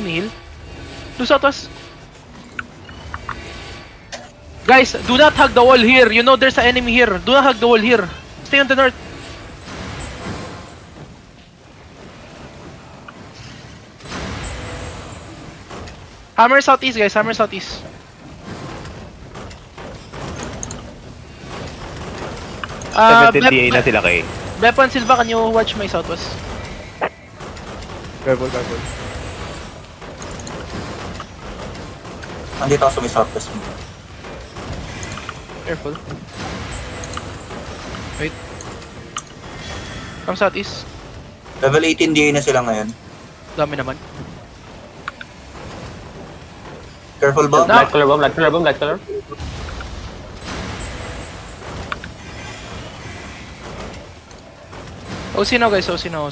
hinihil? Do southwest. Guys, do not hug the wall here. You know there's an enemy here. Do not hug the wall here. Stay on the north. Hammer southeast, guys. Hammer southeast. Uh, 70 DA na sila kay. Bepan Silva, can you watch my southwest? Careful, careful. Andito ako sa may southwest mo. Careful. Wait. Come southeast. Level 18 DA na sila ngayon. Dami naman. Careful ba? No. Black color bomb, black color bomb, black color. Osino guys, Osino.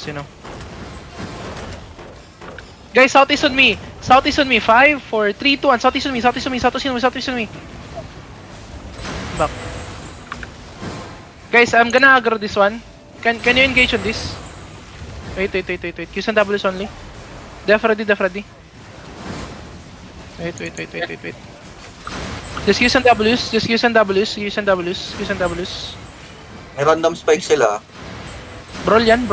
Guys, southeast on me. Southeast on me. 5, 4, 3, 2, 1. Southeast on me. Southeast on me. Back. Guys, I'm gonna aggro this one. Can you engage on this? Wait. Qs and Ws only. Def ready. Wait. Just Qs and Ws. May random spike sila. Brawl yan.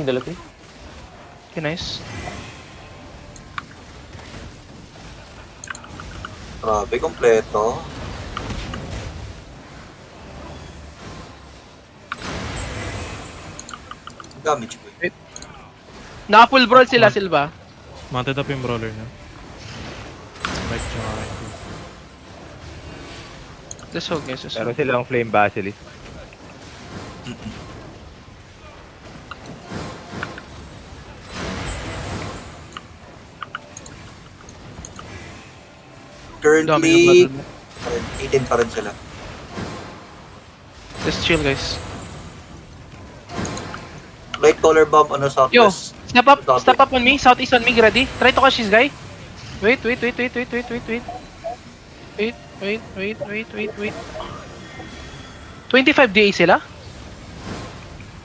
Delocking. Okay, nice. Grabe, kompleto. Damage ko. Naka-full brawl sila, Silva. Mounted up yung brawler na. Spike tsaka Let's hold, guys. Meron silang Flame Basilisk. Currently, 18 pa rin sila. Just chill, guys. Light color bomb on the Yo, southwest. step up on me. Southeast on me, ready? Try to catch this guy. Wait. 25 DA sila?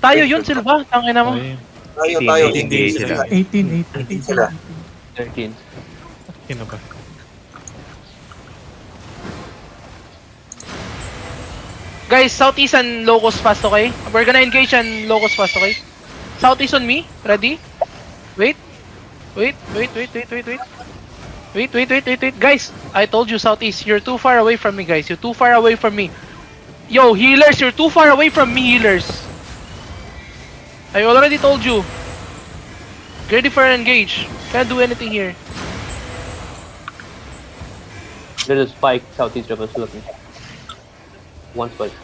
Tayo yun, Silva. Tangina mo. okay. Tayo, 18 hindi sila. sila. 18 sila. 13. Kino ba? Guys, southeast and locust fast, okay? We're gonna engage and locust fast, okay? Southeast on me, ready? Wait. Guys, I told you southeast, you're too far away from me, guys. You're too far away from me. Yo, healers, you're too far away from me, healers. I already told you. Ready for engage. Can't do anything here. There's a spike southeast of us looking. One spike.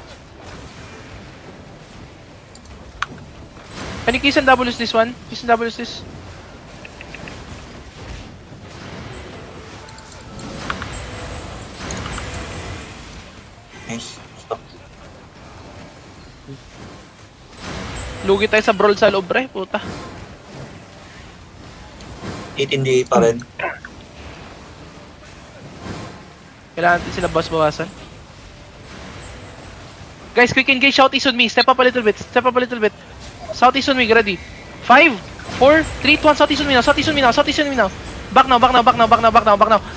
Can you kiss and W's this one? Kiss and W's this. Nice. Stop. Lugi tayo sa brawl sa loob, pre. Puta. 18 DA pa rin. Kailangan natin sila bawasan. Guys, quick engage, southeast on me. Step up a little bit. Southeast on me, ready. 5, 4, 3, 2, 1. Southeast on me now. Back now.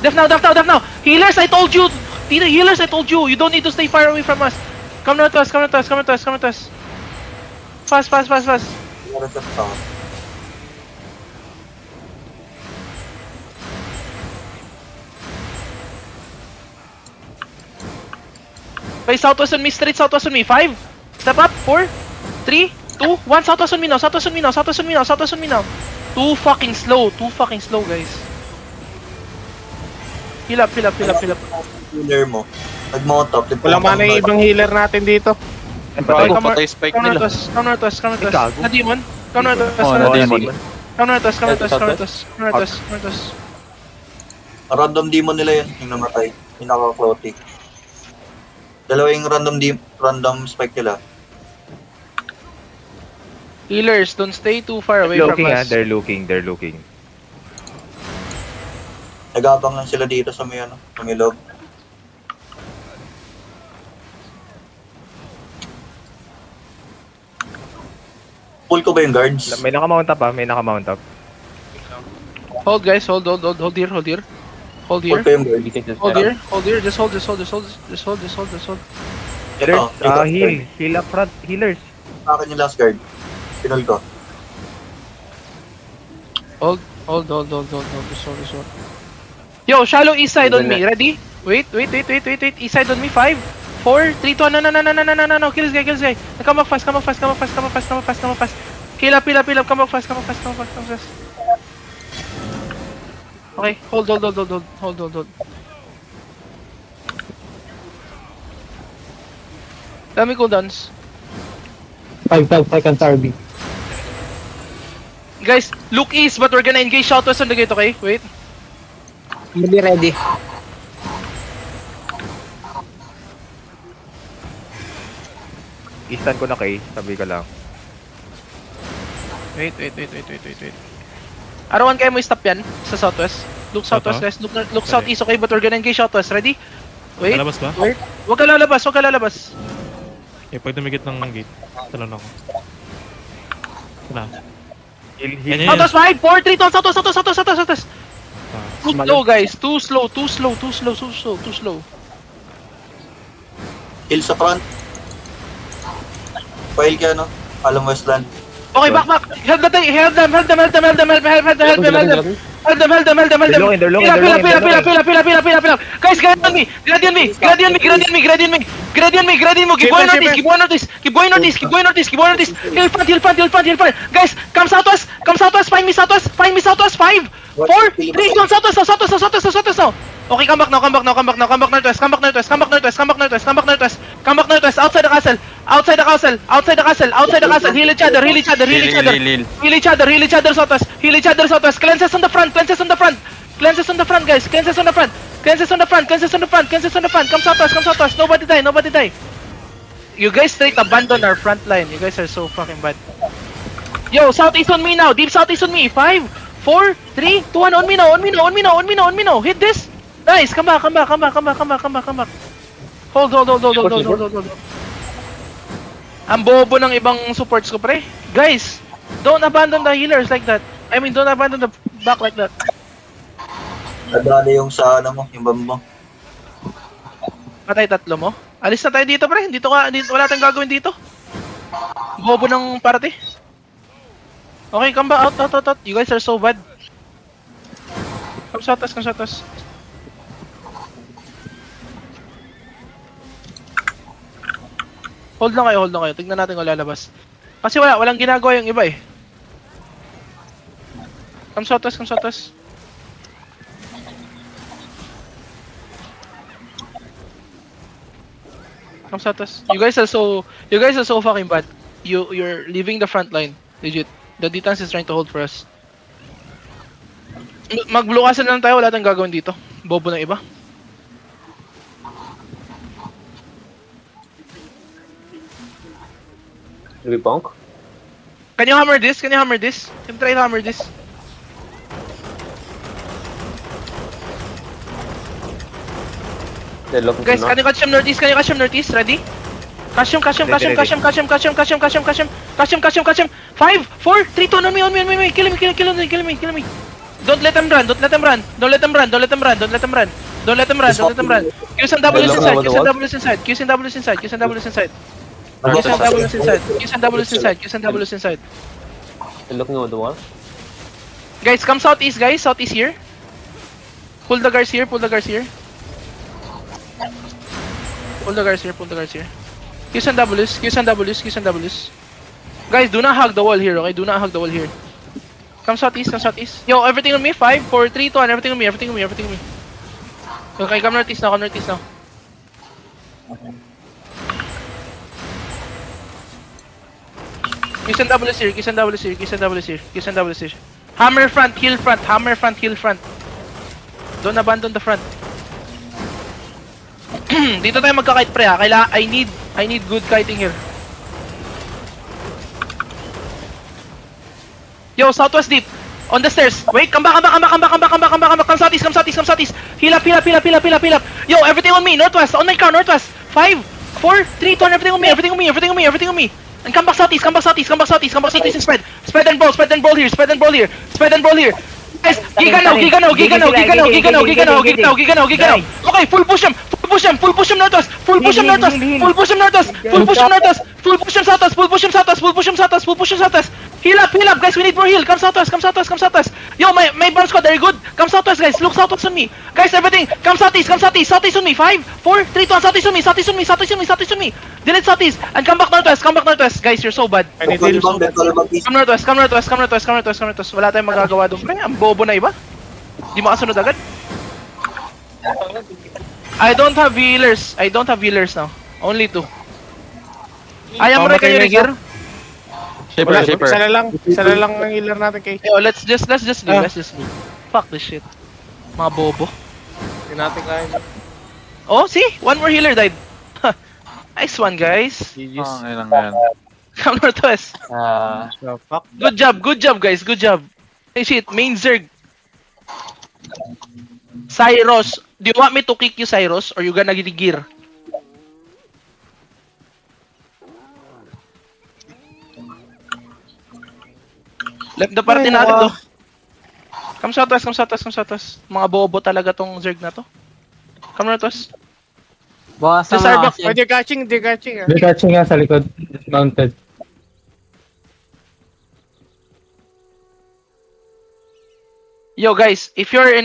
Def now. Healers, I told you. Healers, I told you. You don't need to stay far away from us. Come to us. Fast. Meron sa south. Okay, southwest on me. Straight southwest on me. 5. Step up. 4, 3, 2, 1. Southwest on me now. Too fucking slow, guys. Heal up. Healer mo. Nag-motop. Wala mana yung ibang healer natin dito. Okay, patay spike come nila. north west. gago. Na demon. Come north west. Random demon nila yun. Yung namatay. Yung naka-floaty. Dalawa yung random spike nila. Healers, don't stay too far away from Looking us. they're looking. Nagabang lang sila dito sa may ano, sa may loob. Pull ko ba yung guards? May nakamount up. Hold guys, hold here, hold here. Hold here. Hold ko yung bird. We take this Hold back. here, hold here, just hold, just hold, just hold, just hold, just hold, just hold. Healers, Ito, heal. Heal up front. Healers. Akin yung last guard. Pinol ko. Hold, just hold, just hold. Yo, shallow east side on me, ready? Wait, east side on me, 5, 4, 3, 2, no, kill this guy. Come up fast. Heal up, come up fast. Okay, hold. Dami cooldowns. 5 seconds RB. Guys, look east, but we're gonna engage southwest on the gate, okay? Wait. Be ready. Istan ko na kay. Sabi ka lang. Wait. Arawan kayo mo stop yan sa southwest. Look southwest, guys. Look southeast, okay? But we're gonna engage southwest. Ready? Wait. Lalabas ba? Wait. Huwag ka lalabas. Eh, pag dumikit ng gate, talon ako. Ito na. Heal. Yan. Southwest 5, 4, 3, 2, southwest. Ah, Too slow, guys. Too slow. Heal sa front. File ka, no? Alam Westland. Okay, back. Help them. They're long. Pila. Guys, gradient me. Keep going northeast. Hill front. Guys, come southwest. Find me southwest. 5, 4, 3, 2, southwest now. Okay, come back now. Come back northwest. Outside the castle. Heal each other. Southwest. Cleanses on the front, guys. Cleanses on the front. Come southwest. Nobody die. You guys straight abandon our front line. You guys are so fucking bad. Yo, southeast on me now. Deep southeast on me. 5, 4, 3, 2, 1. On me now. Hit this. Nice. Come back. Hold. Ang bobo ng ibang supports ko, pre. Guys, don't abandon the healers like that. I mean, don't abandon the back like that. Nadali yung sa ano mo, yung bomb mo. Patay tatlo mo. Alis na tayo dito, pre. Wala tayong gagawin dito. Bobo ng party. Okay, come back. Out. You guys are so bad. Come shot us. Hold lang kayo. Tignan natin kung lalabas. Kasi walang ginagawa yung iba eh. Come shot us. You guys are so fucking bad. You're leaving the front line. Legit. The Titans is trying to hold for us. Mag-blue castle lang tayo, wala tayong gagawin dito. Bobo ng iba. Do we bonk? Can you hammer this? Can you try to hammer this? They're looking Guys, to can you catch him northeast? Ready? Catch him. 5, 4, 3, 2, on me. Kill me. Don't let them run. Use and double inside. They're looking over the wall. Guys, come southeast, Southeast here. Pull the guards here. Use and W's. Guys, do not hug the wall here, okay? Come southeast. Yo, everything on me. 5, 4, 3, 2, 1. Everything on me. Okay, come northeast now. Use and W's here. Hammer front, heal front. Don't abandon the front. Dito tayo magka-kite, pre, ha? I need good kiting here. Yo, southwest deep. On the stairs. Wait, come back. Come southeast. Heal up. Yo, everything on me. Northwest. On my car, northwest. 5, 4, 3, 2, 1. Everything on me. And come back southeast and spread. Spread and brawl here. Guys, Giganaw. Okay, full push him northwest. Full push him southwest. Heal up, guys. We need more heal. Come southwest. Yo, my bomb squad, are you good? Come southwest, guys. Look southwest on me. Guys, everything. Come southeast. Southeast on me. 5, 4, 3, 2, 1. Southeast on me. Delete southeast and come back northwest. Guys, you're so bad. I need Ball healers. bomb, ball bomb, east. Come northwest. Wala tayong magagawa doon. Pre, ang bobo na iba. Di makasunod agad. I don't have healers now. Only 2. Ayaw mo rin kayo, Rigir? Shipper, Wala, shipper. isa na lang ang healer natin kay. Yo, let's just leave. Fuck this shit. Mga bobo. Hindi natin kaya. Oh, see? One more healer died. Nice one, guys. GG's. Ang ilang yan. Come northwest. So, fuck. Good job, guys. Good job. Hey, shit. Main Zerg. Cyrus. Do you want me to kick you, Cyrus? Or you gonna get gear? Left the party natin to. Come southwest. Mga bobo talaga tong Zerg na to. Come northwest. Bawas Sa na Starbucks. mga Oh, they're catching. Ah. They're catching nga sa likod. It's mounted. Yo guys, if you're in